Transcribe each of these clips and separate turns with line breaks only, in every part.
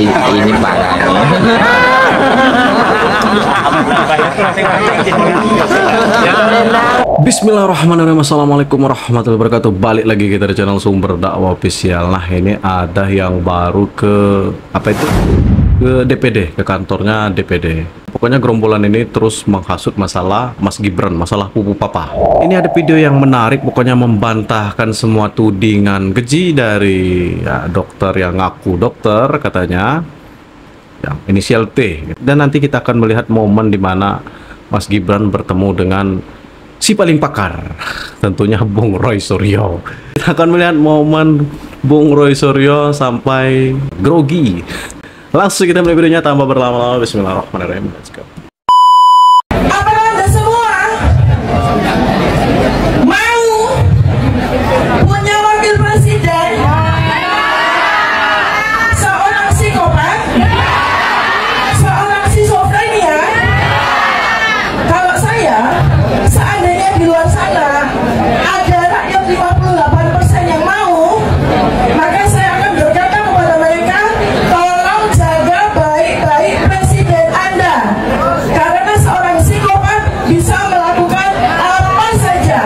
ini parah.
Bismillahirrahmanirrahim. Assalamualaikum warahmatullahi wabarakatuh. Balik lagi kita di channel Sumber Dakwah Official. Nah, ini ada yang baru ke apa itu? Ke DPD, ke kantornya DPD. Pokoknya gerombolan ini terus menghasut masalah Mas Gibran, masalah pupu papa. Ini ada video yang menarik, pokoknya membantahkan semua tudingan keji dari dokter yang ngaku dokter katanya, yang inisial T. Dan nanti kita akan melihat momen di mana Mas Gibran bertemu dengan si paling pakar, tentunya Bung Roy Suryo. Kita akan melihat momen Bung Roy Suryo sampai grogi. Langsung kita mulai videonya tanpa berlama-lama. Bismillahirrahmanirrahim. Let's go.
Apakah Anda semua mau punya wakil presiden seorang psikopat, seorang skizofrenia? Kalau saya, seandainya di luar sana ada rakyat 58% yang mau, maka saya akan berkata kepada mereka, tolong jaga baik-baik presiden Anda, karena seorang psikopat bisa melakukan apa saja.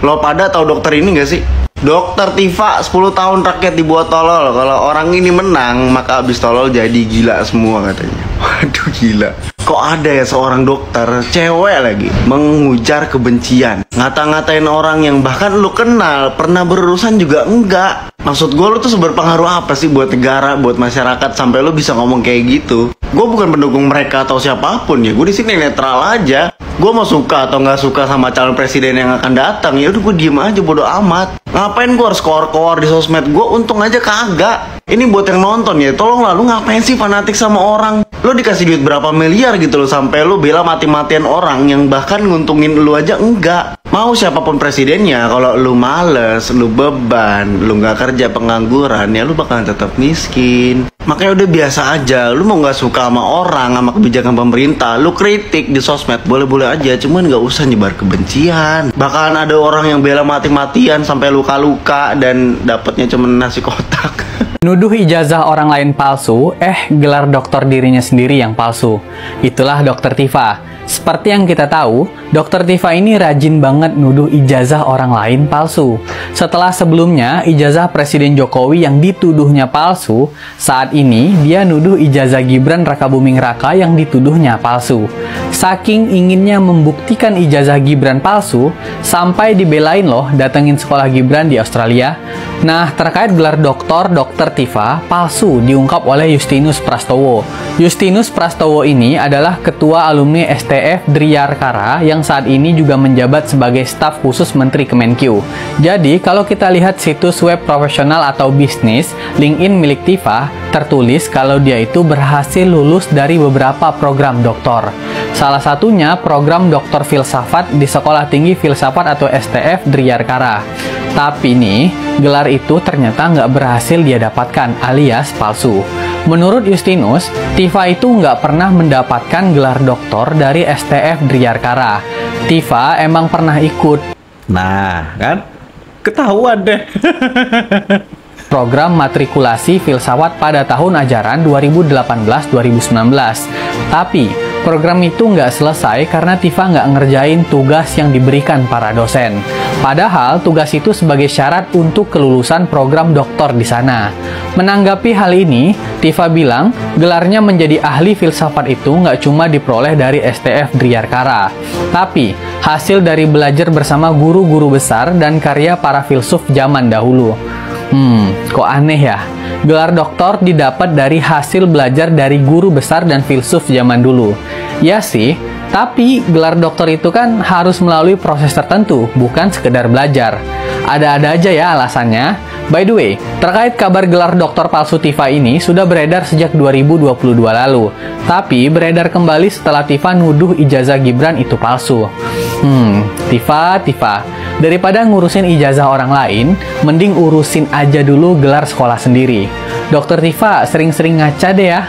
Lo pada tahu dokter ini gak sih? Dokter Tifa 10 tahun rakyat dibuat tolol. Kalau orang ini menang, maka abis tolol jadi gila semua katanya. Waduh, gila. Kok ada ya seorang dokter, cewek lagi, mengujar kebencian, ngata-ngatain orang yang bahkan lu kenal, pernah berurusan juga enggak. Maksud gue, lu tuh berpengaruh apa sih buat negara, buat masyarakat sampai lu bisa ngomong kayak gitu? Gue bukan pendukung mereka atau siapapun ya, gue di sini netral aja. Gue mau suka atau nggak suka sama calon presiden yang akan datang, ya udah gue diem aja, bodo amat. Ngapain gue harus koar-koar di sosmed? Gue untung aja kagak. Ini buat yang nonton ya, tolong lah, lu ngapain sih fanatik sama orang? Lu dikasih duit berapa miliar gitu loh, sampai lu bela mati-matian orang yang bahkan nguntungin lu aja enggak. Mau siapapun presidennya, kalau lu males, lu beban, lu nggak kerja, pengangguran, ya lu bakalan tetap miskin. Makanya udah biasa aja, lu mau nggak suka sama orang, sama kebijakan pemerintah, lu kritik di sosmed boleh-boleh aja, cuman nggak usah nyebar kebencian. Bakalan ada orang yang bela mati-matian sampai luka-luka dan dapatnya cuma nasi kotak.
Nuduh ijazah orang lain palsu, gelar dokter dirinya sendiri yang palsu. Itulah Dokter Tifa. Seperti yang kita tahu, Dokter Tifa ini rajin banget nuduh ijazah orang lain palsu. Setelah sebelumnya ijazah Presiden Jokowi yang dituduhnya palsu, saat ini dia nuduh ijazah Gibran Rakabuming Raka yang dituduhnya palsu. Saking inginnya membuktikan ijazah Gibran palsu, sampai dibelain loh datengin sekolah Gibran di Australia. Nah, terkait gelar Dokter Tifa palsu diungkap oleh Justinus Prastowo. Justinus Prastowo ini adalah ketua alumni STF Driyarkara yang saat ini juga menjabat sebagai staf khusus Menteri Kemenkyu. Jadi, kalau kita lihat situs web profesional atau bisnis LinkedIn milik Tifa, tertulis kalau dia itu berhasil lulus dari beberapa program doktor. Salah satunya program doktor filsafat di Sekolah Tinggi Filsafat atau STF Driyarkara. Tapi nih, gelar itu ternyata nggak berhasil dia dapatkan alias palsu. Menurut Justinus, Tifa itu nggak pernah mendapatkan gelar doktor dari STF Driyarkara. Tifa emang pernah ikut.
Nah, kan? Ketahuan deh.
Program matrikulasi filsafat pada tahun ajaran 2018-2019. Tapi, program itu nggak selesai karena Tifa nggak ngerjain tugas yang diberikan para dosen. Padahal, tugas itu sebagai syarat untuk kelulusan program doktor di sana. Menanggapi hal ini, Tifa bilang gelarnya menjadi ahli filsafat itu nggak cuma diperoleh dari STF Driyarkara, tapi hasil dari belajar bersama guru-guru besar dan karya para filsuf zaman dahulu. Kok aneh ya? Gelar doktor didapat dari hasil belajar dari guru besar dan filsuf zaman dulu. Ya sih, tapi gelar doktor itu kan harus melalui proses tertentu, bukan sekedar belajar. Ada-ada aja ya alasannya. By the way, terkait kabar gelar doktor palsu Tifa ini sudah beredar sejak 2022 lalu. Tapi beredar kembali setelah Tifa nuduh ijazah Gibran itu palsu. Tifa, daripada ngurusin ijazah orang lain, mending urusin aja dulu gelar sekolah sendiri. Dokter Tifa sering-sering ngaca deh ya.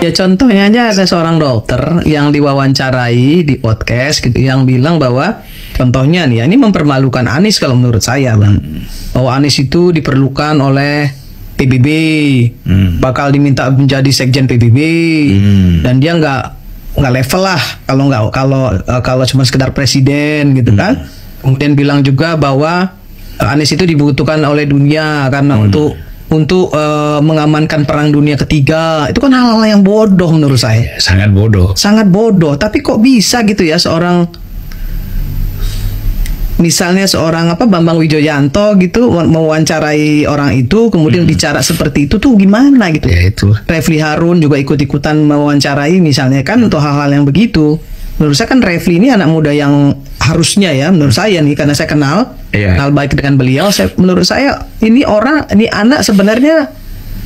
Ya contohnya aja ada seorang dokter yang diwawancarai di podcast gitu yang bilang bahwa contohnya nih ya, ini mempermalukan Anies kalau menurut saya Bang. Bahwa Anies itu diperlukan oleh PBB, bakal diminta menjadi sekjen PBB, dan dia nggak level lah kalau cuma sekedar presiden gitu kan. Kemudian bilang juga bahwa Anies itu dibutuhkan oleh dunia karena untuk mengamankan perang dunia ketiga. Itu kan hal-hal yang bodoh menurut saya.
Sangat bodoh.
Sangat bodoh. Tapi kok bisa gitu ya misalnya seorang Bambang Wijoyanto gitu mewawancarai orang itu, kemudian bicara seperti itu tuh gimana gitu.
Ya itu.
Refli Harun juga ikut-ikutan mewawancarai misalnya kan untuk hal-hal yang begitu. Menurut saya kan Refli ini anak muda yang harusnya ya, menurut saya nih, karena saya kenal baik dengan beliau, menurut saya ini anak sebenarnya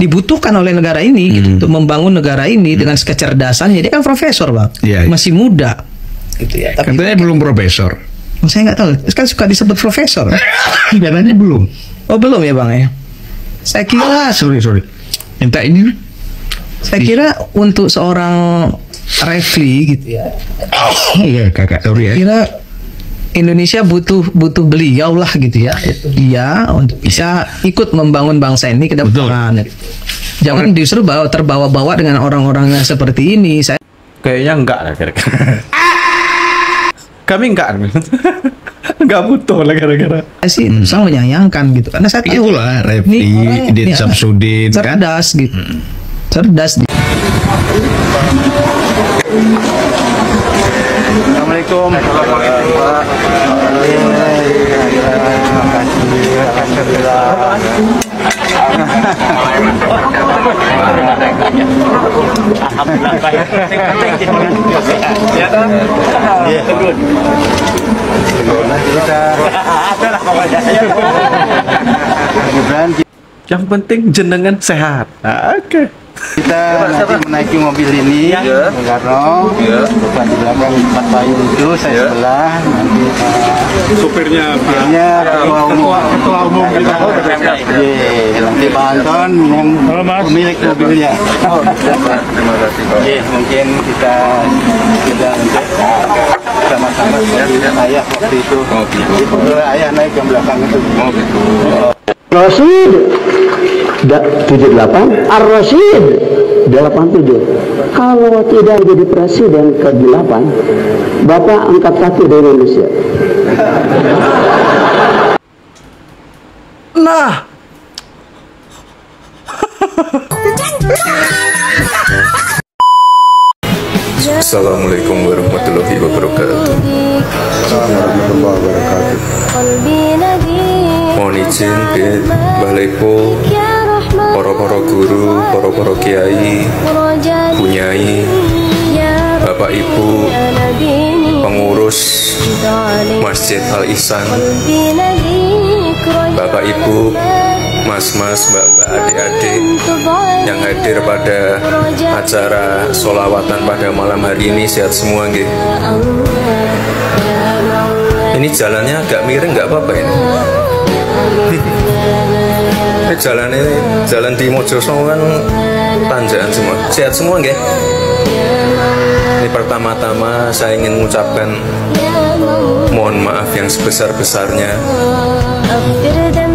dibutuhkan oleh negara ini gitu, untuk membangun negara ini dengan kecerdasannya. Dia kan profesor, Bang. Masih muda gitu ya. Tapi
katanya belum profesor.
Saya nggak tahu, kan suka disebut profesor.
Katanya belum.
Oh, belum ya, Bang ya. Saya kira
sorry. Minta ini.
Saya kira untuk seorang Refli gitu ya.
Iya, kakak, sorry ya.
Kira Indonesia butuh beliau lah gitu ya. Dia untuk bisa ikut membangun bangsa ini ke depan. Jangan justru terbawa-bawa dengan orang-orang yang seperti ini. Saya
Kayaknya enggak lah kira-kira. Kami enggak. Enggak butuh lah gara-gara.
Saya sih sangat menyayangkan gitu. Karena saya tahu
itulah Refli, Dit Samsudin kan.
Cerdas gitu. Cerdas.
Assalamualaikum.
Yang penting jenengan sehat. Oke.
Kita nanti menaiki mobil ini, Bung Karno, bukan di belakang tempat payung itu, saya sebelah, nanti
Supirnya
ketua umum kita, nanti Pak Anton yang pemilik mobilnya.
Terima kasih, Pak.
Mungkin kita nanti sama-sama ayah waktu itu, ayah naik yang belakang itu.
Rasid 78, Ar-Rasyid 87. Kalau tidak jadi presiden ke-8, Bapak angkat kaki dari Indonesia.
Nah.
Assalamualaikum warahmatullahi wabarakatuh. Mohon izin Mbah Lepo, para guru, para kiai, bunyai, bapak ibu, pengurus Masjid Al Ihsan, bapak ibu, mas-mas, mbak-mbak, adik-adik yang hadir pada acara sholawatan pada malam hari ini, sehat semua nggih. Ini jalannya agak miring, nggak apa-apa ini. Jalan di Mojosongo kan tanjakan semua, sehat semua nggih. Ini pertama-tama saya ingin mengucapkan mohon maaf yang sebesar-besarnya,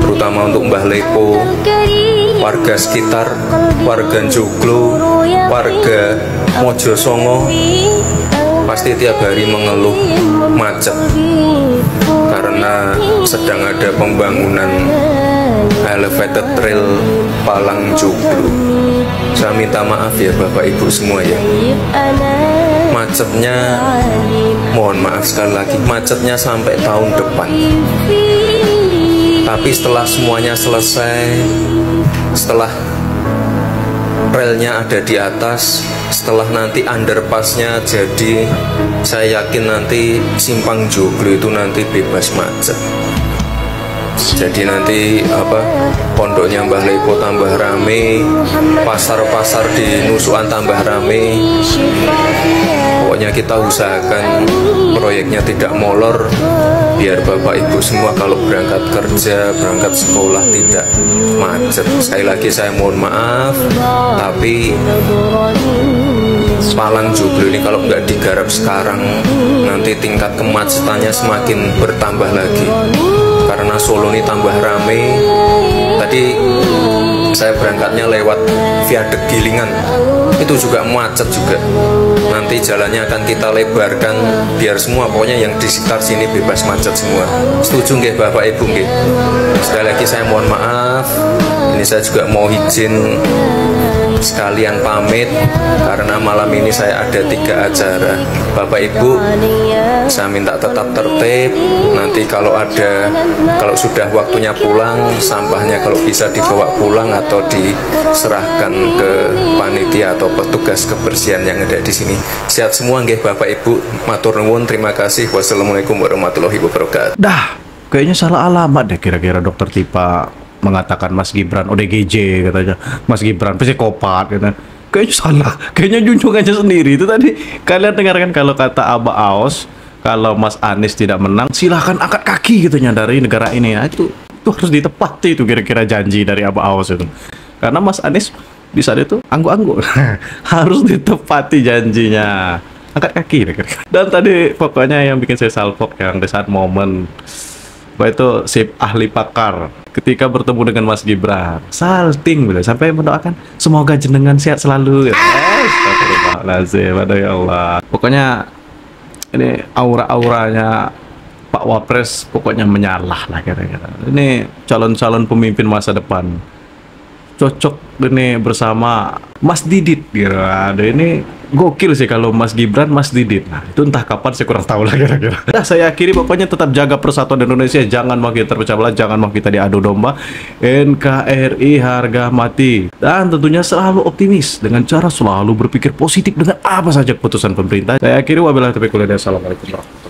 terutama untuk Mbah Lepo, warga sekitar, warga Joglo, warga Mojosongo. Pasti tiap hari mengeluh macet karena sedang ada pembangunan elevated rail Palang Joglo. Saya minta maaf ya Bapak Ibu semua ya, macetnya, mohon maaf sekali lagi, macetnya sampai tahun depan. Tapi setelah semuanya selesai, setelah relnya ada di atas, setelah nanti underpassnya jadi, saya yakin nanti Simpang Joglo itu nanti bebas macet. Jadi nanti pondoknya Mbah Lepo tambah rame, pasar-pasar di Nusukan tambah rame. Pokoknya kita usahakan proyeknya tidak molor, biar Bapak Ibu semua kalau berangkat kerja, berangkat sekolah tidak macet. Sekali lagi saya mohon maaf, tapi Palang Joglo ini kalau nggak digarap sekarang, nanti tingkat kemacetannya semakin bertambah lagi. Karena Solo ini tambah rame. Tadi saya berangkatnya lewat viaduk Gilingan, itu juga macet juga. Nanti jalannya akan kita lebarkan biar semua pokoknya yang di sekitar sini bebas macet semua. Setuju nggih Bapak Ibu nggih? Sekali lagi saya mohon maaf, ini saya juga mau izin sekalian pamit karena malam ini saya ada 3 acara. Bapak Ibu, saya minta tetap tertib. Nanti kalau sudah waktunya pulang, sampahnya kalau bisa dibawa pulang atau diserahkan ke panitia atau petugas kebersihan yang ada di sini. Sehat semua nggih Bapak Ibu. Matur nuwun, terima kasih. Wassalamualaikum warahmatullahi wabarakatuh.
Dah, kayaknya salah alamat deh kira-kira Dokter Tifa mengatakan Mas Gibran ODGJ katanya, Mas Gibran psikopat katanya. Kayaknya salah, kayaknya junjungannya sendiri. Itu tadi kalian dengarkan kalau kata Abah Aos, kalau Mas Anies tidak menang silahkan angkat kaki katanya dari negara ini. Nah, itu harus ditepati itu kira-kira janji dari Abah Aos itu. Karena Mas Anies di saat itu anggu-anggu harus ditepati janjinya, angkat kaki kira-kira. Dan tadi pokoknya yang bikin saya salpok yang di saat momen itu si ahli pakar ketika bertemu dengan Mas Gibran salting gitu, sampai mendoakan semoga jenengan sehat selalu gitu. Astagfirullahaladzim, aduh ya Allah. Pokoknya ini aura-auranya Pak Wapres pokoknya menyalah lah kira-kira. Ini calon-calon pemimpin masa depan cocok ini bersama Mas Didit gitu. Aduh, ini gokil sih kalau Mas Gibran, Mas Didit. Nah, itu entah kapan saya kurang tahu lah kira-kira. Nah, saya akhiri pokoknya tetap jaga persatuan Indonesia, jangan mau kita terpecah belah, jangan mau kita diadu domba. NKRI harga mati. Dan tentunya selalu optimis dengan cara selalu berpikir positif dengan apa saja keputusan pemerintah. Saya akhiri wabillahi taufiq wal hidayah. Assalamualaikum warahmatullahi wabarakatuh.